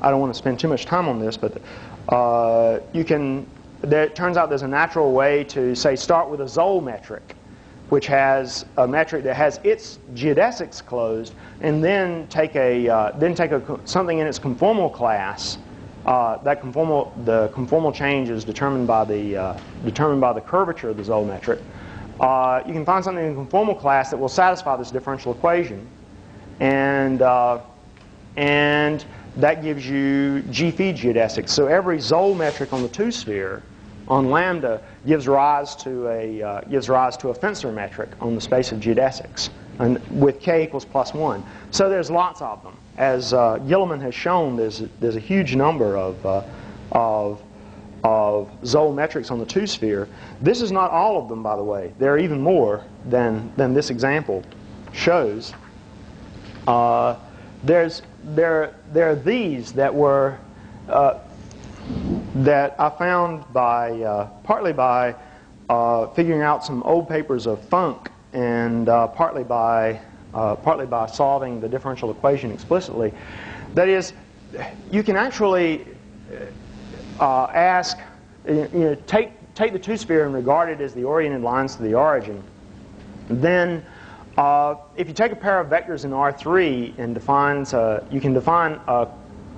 don't want to spend too much time on this, but it turns out there's a natural way to, say, start with a Zoll metric, which has a metric that has its geodesics closed, and then take something in its conformal class. The conformal change is determined by the curvature of the Zoll metric. You can find something in the conformal class that will satisfy this differential equation, and that gives you G-phi geodesics. So every Zoll metric on the 2 sphere on lambda gives rise to a Finsler metric on the space of geodesics, and with k equals +1. So there's lots of them. As Gilliman has shown, there's a huge number of Zoll metrics on the 2 sphere. This is not all of them, by the way. There are even more than this example shows. There are these that were that I found by partly by figuring out some old papers of Funk, and partly by solving the differential equation explicitly. That is, you can actually ask, take the 2 sphere and regard it as the oriented lines to the origin. Then, if you take a pair of vectors in R3 and you can define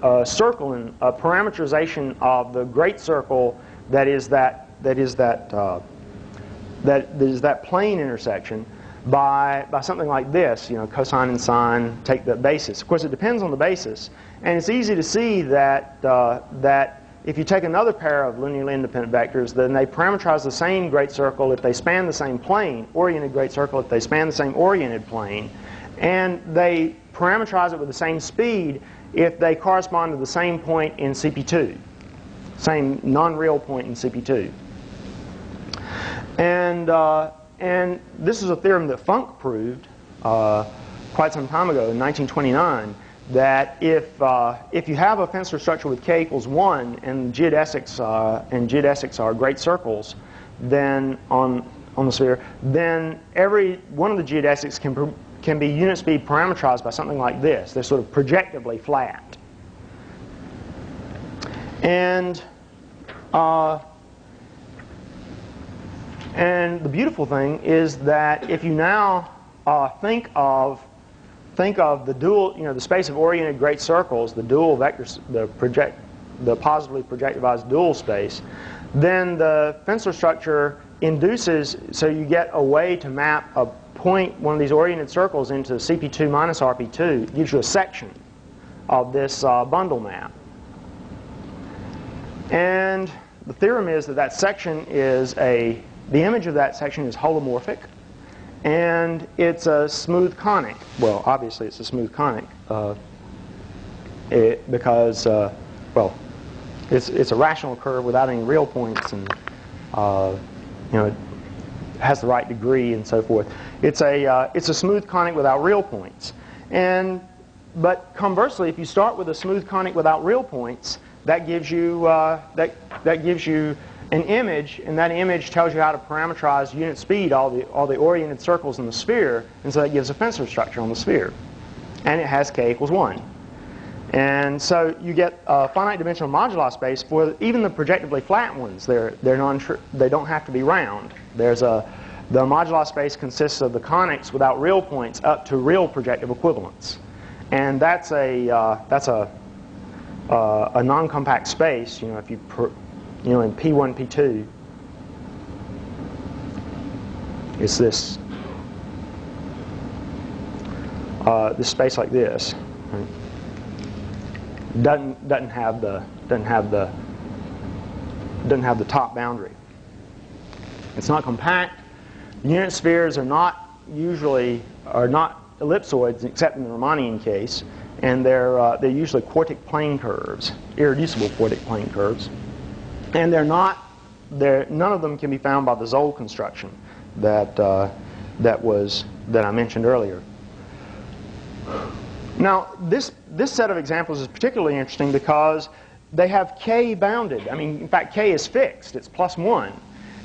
a circle and a parameterization of the great circle that is that plane intersection by something like this, cosine and sine, take the basis. Of course, it depends on the basis, and it's easy to see that that if you take another pair of linearly independent vectors, then they parameterize the same great circle if they span the same plane, oriented great circle if they span the same oriented plane, and they parameterize it with the same speed if they correspond to the same point in CP2, same non-real point in CP2. And this is a theorem that Funk proved quite some time ago in 1929, that if you have a Finsler structure with k equals 1 and geodesics are great circles, then on the sphere, then every one of the geodesics can be unit speed parameterized by something like this. They're sort of projectively flat. And the beautiful thing is that if you now think of the dual, the space of oriented great circles, the dual vectors, the positively projectivized dual space, then the Finsler structure induces, so you get a way to map a point, one of these oriented circles, into CP2 minus RP2. It gives you a section of this bundle map. And the theorem is that section is the image of that section is holomorphic, and it's a smooth conic. Well, obviously it's a smooth conic because, well, it's a rational curve without any real points, and it has the right degree and so forth. It's a smooth conic without real points. But conversely, if you start with a smooth conic without real points, that gives you that gives you an image, and that image tells you how to parameterize unit speed, all the oriented circles in the sphere, and so that gives a Finsler structure on the sphere, and it has k equals 1. And so you get a finite dimensional moduli space for even the projectively flat ones. They don't have to be round. The moduli space consists of the conics without real points up to real projective equivalents, and that's a non-compact space. If you in P1, P2, it's this space like this. Right? Doesn't have the top boundary. It's not compact. Unit spheres are not ellipsoids, except in the Riemannian case, and they're usually quartic plane curves, irreducible quartic plane curves, and none of them can be found by the Zoll construction that I mentioned earlier. Now, this set of examples is particularly interesting because they have k bounded. I mean, in fact, k is fixed. It's +1.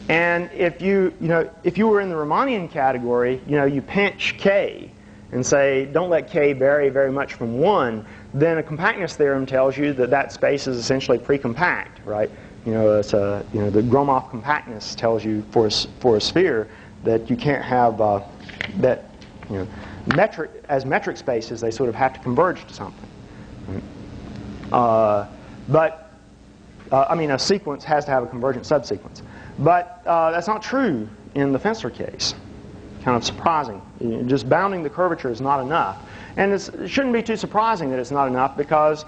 And if you were in the Riemannian category, you pinch k and say, don't let k vary very much from 1, then a compactness theorem tells you that space is essentially pre-compact, right? The Gromov compactness tells you for a sphere that you can't have metric spaces, they sort of have to converge to something. A sequence has to have a convergent subsequence. But that's not true in the Finsler case. Kind of surprising. Just bounding the curvature is not enough. And it shouldn't be too surprising that it's not enough because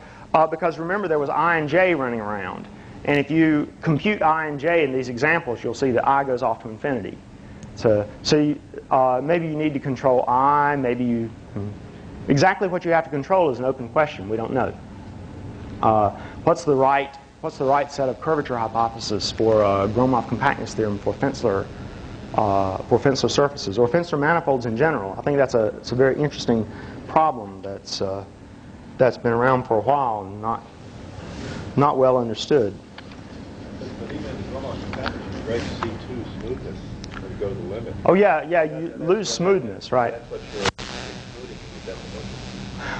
remember, there was I and j running around. And if you compute I and j in these examples, you'll see that I goes off to infinity. Maybe you need to control I, exactly what you have to control is an open question. We don't know. What's the right set of curvature hypothesis for Gromov compactness theorem for Finsler surfaces or Finsler manifolds in general? I think it's a very interesting problem that's been around for a while and not well understood. But even in Gromov compactness, you break C2 smoothness. Go to the limit. Oh yeah, you lose smoothness, right? That's what you're including in the definition.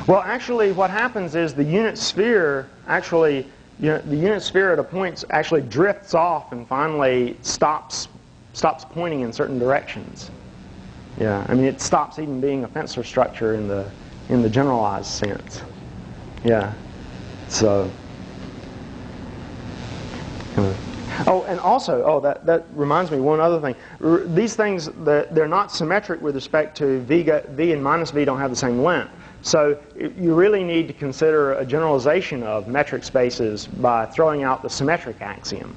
Well, actually, what happens is the unit sphere the unit sphere at a point actually drifts off and finally stops pointing in certain directions. Yeah, I mean it stops even being a Finsler structure in the generalized sense. Yeah, so. Oh, and also, that reminds me one other thing. These things, they're not symmetric with respect to v and minus v don't have the same length. So you really need to consider a generalization of metric spaces by throwing out the symmetric axiom,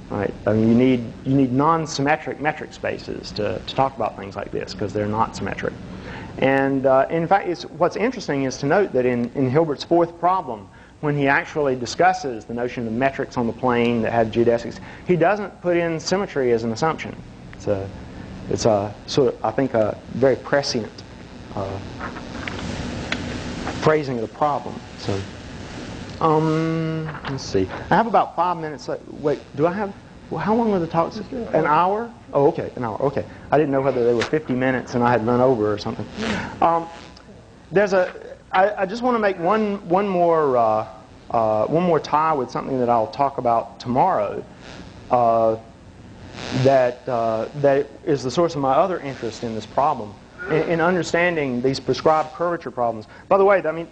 right? I mean, you need non-symmetric metric spaces to talk about things like this because they're not symmetric. And in fact, what's interesting is to note that in Hilbert's fourth problem, when he actually discusses the notion of metrics on the plane that have geodesics, he doesn't put in symmetry as an assumption. It's a sort of, I think, a very prescient phrasing of the problem. So, let's see. I have about 5 minutes left. Wait, do I have? Well, how long were the talks? An hour? Oh, okay, an hour. Okay, I didn't know whether they were 50 minutes and I had run over or something. I just want to make one more tie with something that I'll talk about tomorrow. That is the source of my other interest in this problem, in understanding these prescribed curvature problems. By the way, I mean,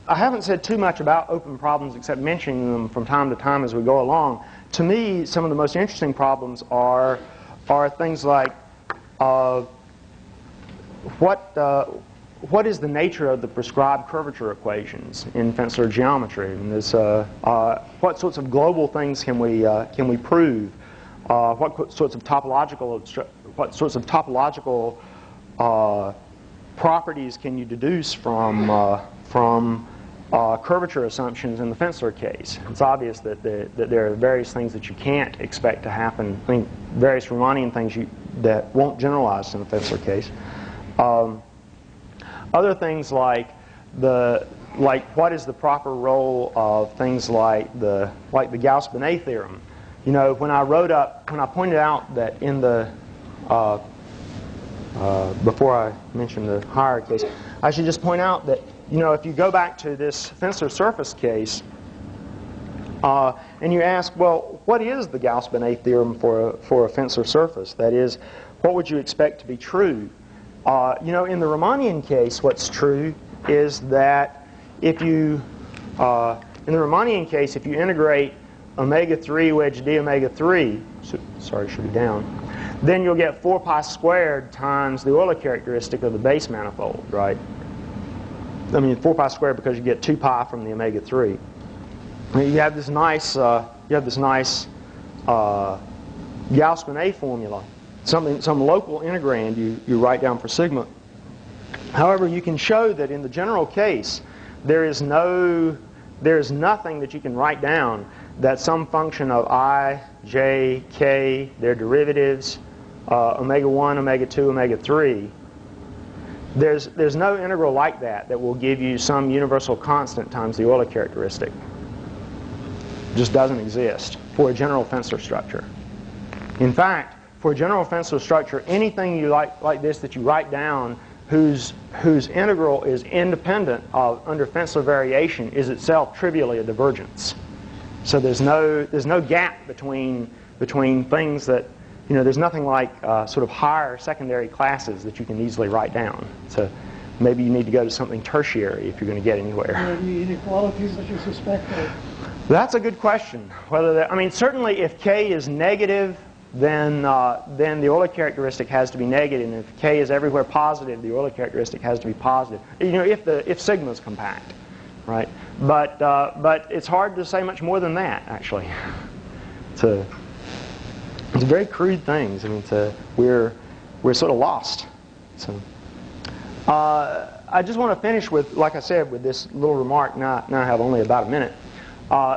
I haven't said too much about open problems except mentioning them from time to time as we go along. To me, some of the most interesting problems are things like what is the nature of the prescribed curvature equations in Finsler geometry? And what sorts of global things can we prove? What sorts of topological properties can you deduce from curvature assumptions in the Finsler case. It's obvious that there are various things that you can't expect to happen. I mean, various Riemannian things that won't generalize in the Finsler case. Other things like what is the proper role of things like the Gauss-Bonnet theorem. You know, when I pointed out that in the before I mention the higher case, I should just point out that, you know, if you go back to this Finsler surface case and you ask, well, what is the Gauss-Bonnet theorem for a Finsler surface? That is, what would you expect to be true? You know, in the Riemannian case, what's true is that if you, in the Riemannian case, if you integrate omega 3 wedge d omega 3, sorry, it should be down, then you'll get 4 pi squared times the Euler characteristic of the base manifold, right? I mean, 4 pi squared because you get 2 pi from the omega 3. And you have this nice, Gauss-Bonnet formula, some local integrand you write down for sigma. However, you can show that in the general case, there is nothing that you can write down that some function of I, j, k, their derivatives, omega 1, omega 2, omega 3, there's no integral like that will give you some universal constant times the Euler characteristic. It just doesn't exist for a general Finsler structure. In fact, for a general Finsler structure, anything you like this that you write down whose integral is independent of under Finsler variation is itself trivially a divergence. So there's no gap between things that, you know, there's nothing like sort of higher secondary classes that you can easily write down. So maybe you need to go to something tertiary if you're going to get anywhere. Are there any inequalities that you suspect of? That's a good question. I mean, certainly if k is negative, then the Euler characteristic has to be negative, and if k is everywhere positive, the Euler characteristic has to be positive. You know, if sigma is compact, right? But it's hard to say much more than that, actually. It's very crude things. I mean, we're sort of lost. So I just want to finish with, like I said, with this little remark. Now I have only about a minute.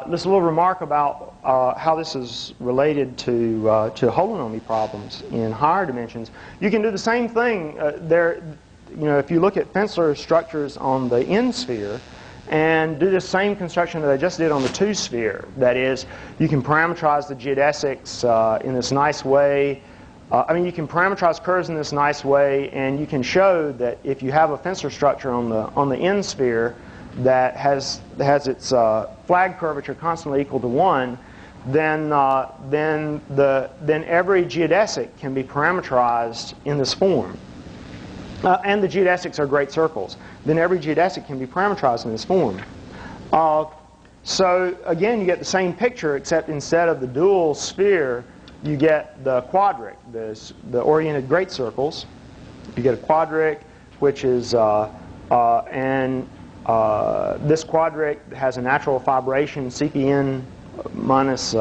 This little remark about how this is related to holonomy problems in higher dimensions. You can do the same thing you know, if you look at Finsler structures on the n-sphere and do the same construction that I just did on the 2-sphere. That is, you can parameterize the geodesics in this nice way. I mean, you can parameterize curves in this nice way, and you can show that if you have a Finsler structure on the n-sphere that has its flag curvature constantly equal to 1, then every geodesic can be parameterized in this form. And the geodesics are great circles. Then every geodesic can be parameterized in this form. So again, you get the same picture, except instead of the dual sphere, you get the quadric, the oriented great circles. You get a quadric, which is this quadric has a natural fibration CPN minus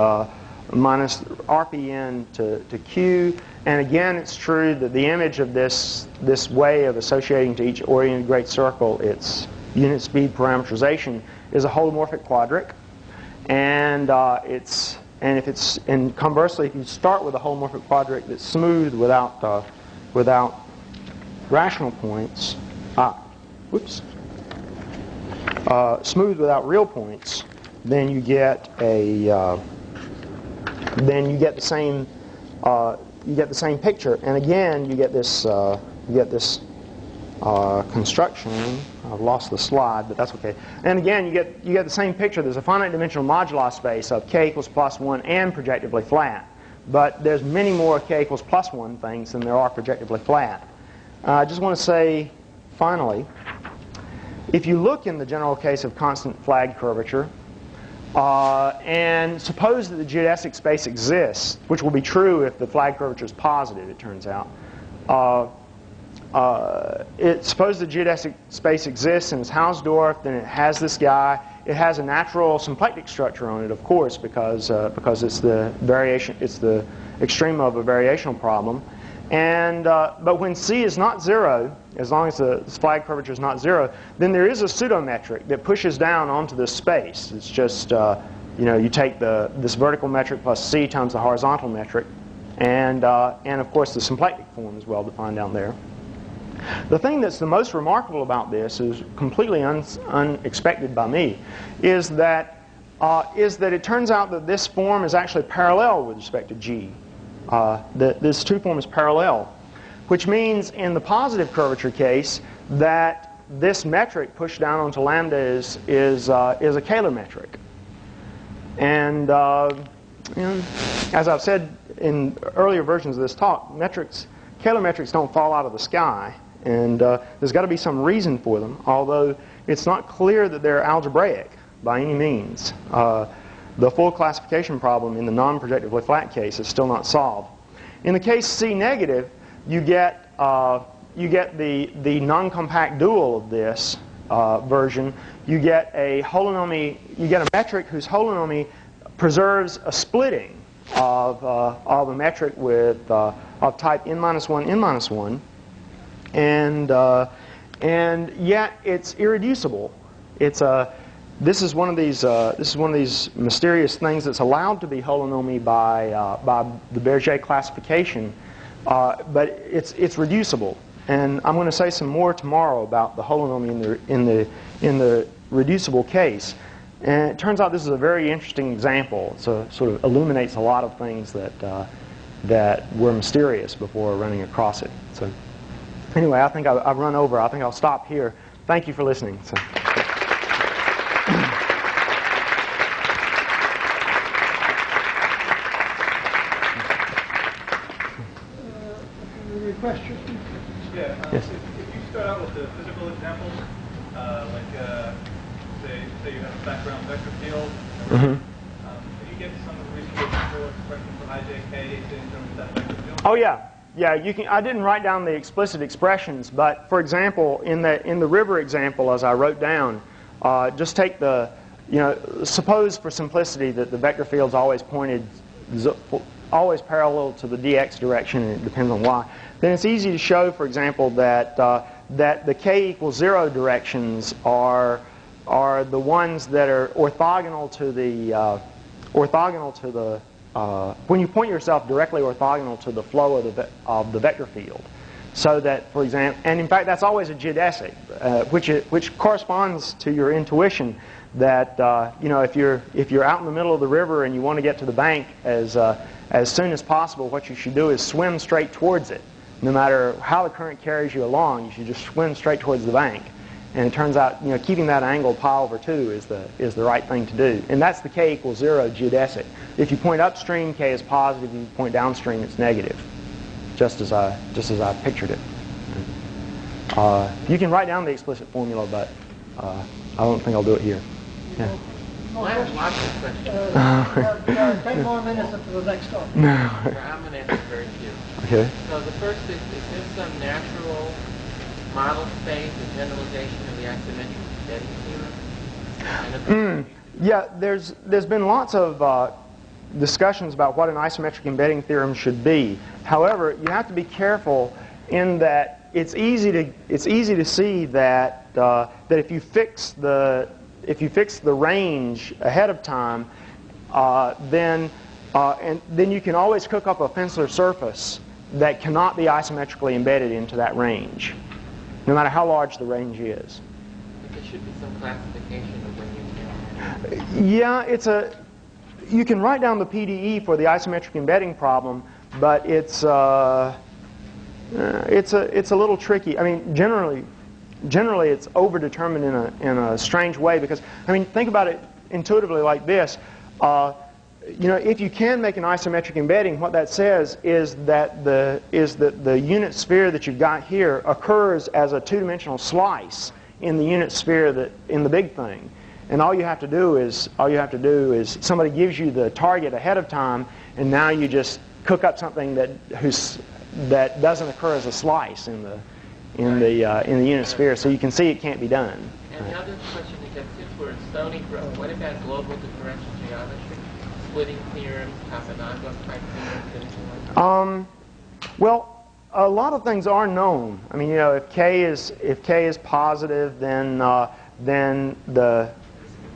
RPN to Q. And again, it's true that the image of this way of associating to each oriented great circle its unit speed parameterization is a holomorphic quadric. And conversely, if you start with a holomorphic quadric that's smooth without rational points, smooth without real points, then you get the same picture. And again, you get this construction. I've lost the slide, but that's okay. And again, you get the same picture. There's a finite dimensional moduli space of k equals plus 1 and projectively flat. But there's many more k equals plus 1 things than there are projectively flat. I just want to say, finally, if you look in the general case of constant flag curvature, and suppose that the geodesic space exists, which will be true if the flag curvature is positive, it turns out. Suppose the geodesic space exists and it's Hausdorff, then it has this guy. It has a natural symplectic structure on it, of course, because it's the variation, it's the extreme of a variational problem. And but when C is not 0, as long as the flag curvature is not 0, then there is a pseudometric that pushes down onto this space. It's just, you take this vertical metric plus c times the horizontal metric, and of course the symplectic form is well defined down there. The thing that's the most remarkable about this, is completely unexpected by me, is that it turns out that this form is actually parallel with respect to g. This 2 form is parallel, which means in the positive curvature case that this metric pushed down onto lambda is a Kähler metric. And as I've said in earlier versions of this talk, Kähler metrics don't fall out of the sky, and there's got to be some reason for them, although it's not clear that they're algebraic by any means. The full classification problem in the non-projectively flat case is still not solved. In the case C negative, you get the non-compact dual of this version. You get a holonomy. You get a metric whose holonomy preserves a splitting of a metric with of type n-1 n-1, and yet it's irreducible. This is one of these mysterious things that's allowed to be holonomy by the Berger classification, but it's reducible. And I'm going to say some more tomorrow about the holonomy in the reducible case. And it turns out this is a very interesting example. So it sort of illuminates a lot of things that were mysterious before running across it. So anyway, I think I've run over. I think I'll stop here. Thank you for listening. So. Question? Yeah. Yes. If you start out with the physical examples, say you have a background vector field, can you get some reasonable expression for ijk in terms of that vector field? Oh yeah, you can. I didn't write down the explicit expressions, but for example, in the river example, as I wrote down, just take the, suppose for simplicity that the vector field's always parallel to the dx direction, and it depends on y. Then it's easy to show, for example, that the k equals 0 directions are the ones that are orthogonal to the when you point yourself directly orthogonal to the flow of the vector field. So that, for example, and in fact that's always a geodesic, which corresponds to your intuition that if you're out in the middle of the river and you want to get to the bank as soon as possible, what you should do is swim straight towards it. No matter how the current carries you along, you should just swim straight towards the bank. And it turns out, keeping that angle pi over 2 is the right thing to do. And that's the k equals 0 geodesic. If you point upstream, k is positive. If you point downstream, it's negative. Just as I pictured it. You can write down the explicit formula, but I don't think I'll do it here. Yeah. I have lots of questions. 10 more minutes until the next talk. I'm going to answer very few. Okay. So the first is there some natural model space or generalization of the isometric embedding theorem? Yeah, there's been lots of discussions about what an isometric embedding theorem should be. However, you have to be careful in that it's easy to see that if you fix the range ahead of time, then you can always cook up a Finsler surface that cannot be isometrically embedded into that range, no matter how large the range is. But there should be some classification of when you can. Yeah, you can write down the PDE for the isometric embedding problem, but it's a little tricky. I mean, generally it's overdetermined in a strange way, because think about it intuitively like this. If you can make an isometric embedding, what that says is that the unit sphere that you've got here occurs as a two-dimensional slice in the unit sphere in the big thing. And all you have to do is somebody gives you the target ahead of time, and now you just cook up something that doesn't occur as a slice in the unit sphere. So you can see it can't be done. And the other question is that since we're in Stony Brook, what about global differential geometry? Splitting theorems, Casanova type theorems, and so on? Well, a lot of things are known. I mean, if k is positive, then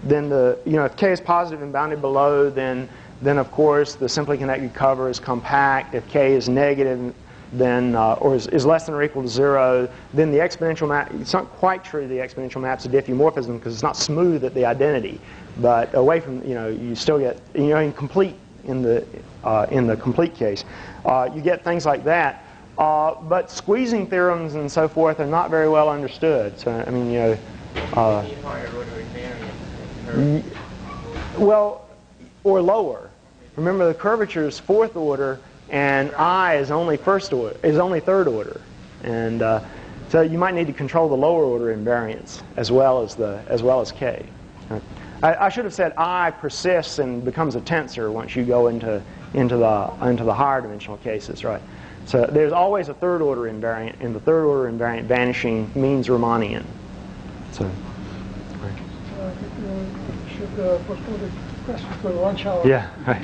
if k is positive and bounded below, then of course the simply connected cover is compact. If k is negative, then or is less than or equal to 0, then the exponential map. It's not quite true. The exponential map's a diffeomorphism because it's not smooth at the identity. But away from you still get incomplete in the complete case. You get things like that. But squeezing theorems and so forth are not very well understood. So I mean, You need higher order invariance. well, or lower. Remember, the curvature is fourth order, and I is only third order, and so you might need to control the lower order invariance as well as k. I should have said I persists and becomes a tensor once you go into the higher dimensional cases, right? So there's always a third order invariant, and the third order invariant vanishing means Riemannian. So. I think we should postpone the questions for lunch hour. Yeah. Right.